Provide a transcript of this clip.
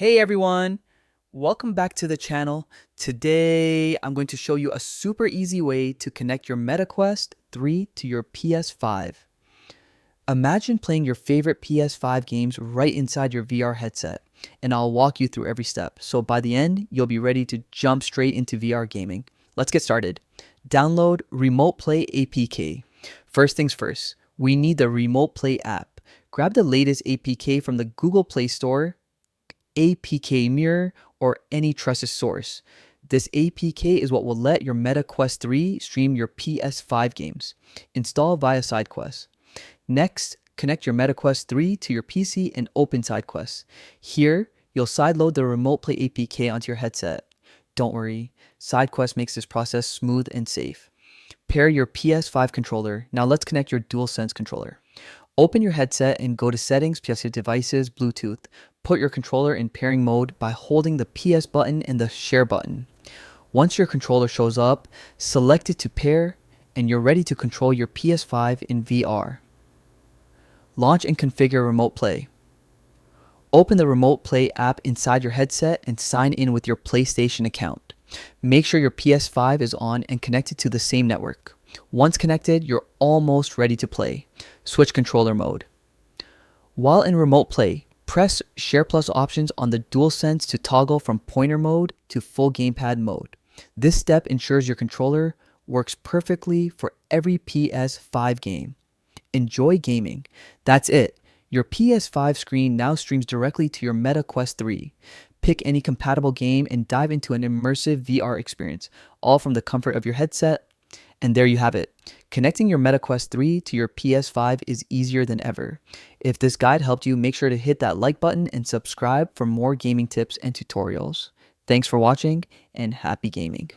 Hey everyone, welcome back to the channel. Today I'm going to show you a super easy way to connect your MetaQuest 3 to your PS5. Imagine playing your favorite PS5 games right inside your VR headset, and I'll walk you through every step. So by the end, you'll be ready to jump straight into VR gaming. Let's get started. Download Remote Play APK. First things first, we need the Remote Play app. Grab the latest APK from the Google Play Store, APK Mirror, or any trusted source. This APK is what will let your MetaQuest 3 stream your PS5 games. Install via SideQuest. Next, connect your MetaQuest 3 to your PC and open SideQuest. Here, you'll sideload the Remote Play APK onto your headset. Don't worry, SideQuest makes this process smooth and safe. Pair your PS5 controller. Now let's connect your DualSense controller. Open your headset and go to Settings, PS Devices, Bluetooth. Put your controller in pairing mode by holding the PS button and the Share button. Once your controller shows up, select it to pair, and you're ready to control your PS5 in VR. Launch and configure Remote Play. Open the Remote Play app inside your headset and sign in with your PlayStation account. Make sure your PS5 is on and connected to the same network. Once connected, you're almost ready to play. Switch controller mode. While in Remote Play, press Share Plus options on the DualSense to toggle from pointer mode to full gamepad mode. This step ensures your controller works perfectly for every PS5 game. Enjoy gaming. That's it. Your PS5 screen now streams directly to your MetaQuest 3. Pick any compatible game and dive into an immersive VR experience, all from the comfort of your headset. And there you have it. Connecting your MetaQuest 3 to your PS5 is easier than ever. If this guide helped you, make sure to hit that like button and subscribe for more gaming tips and tutorials. Thanks for watching and happy gaming.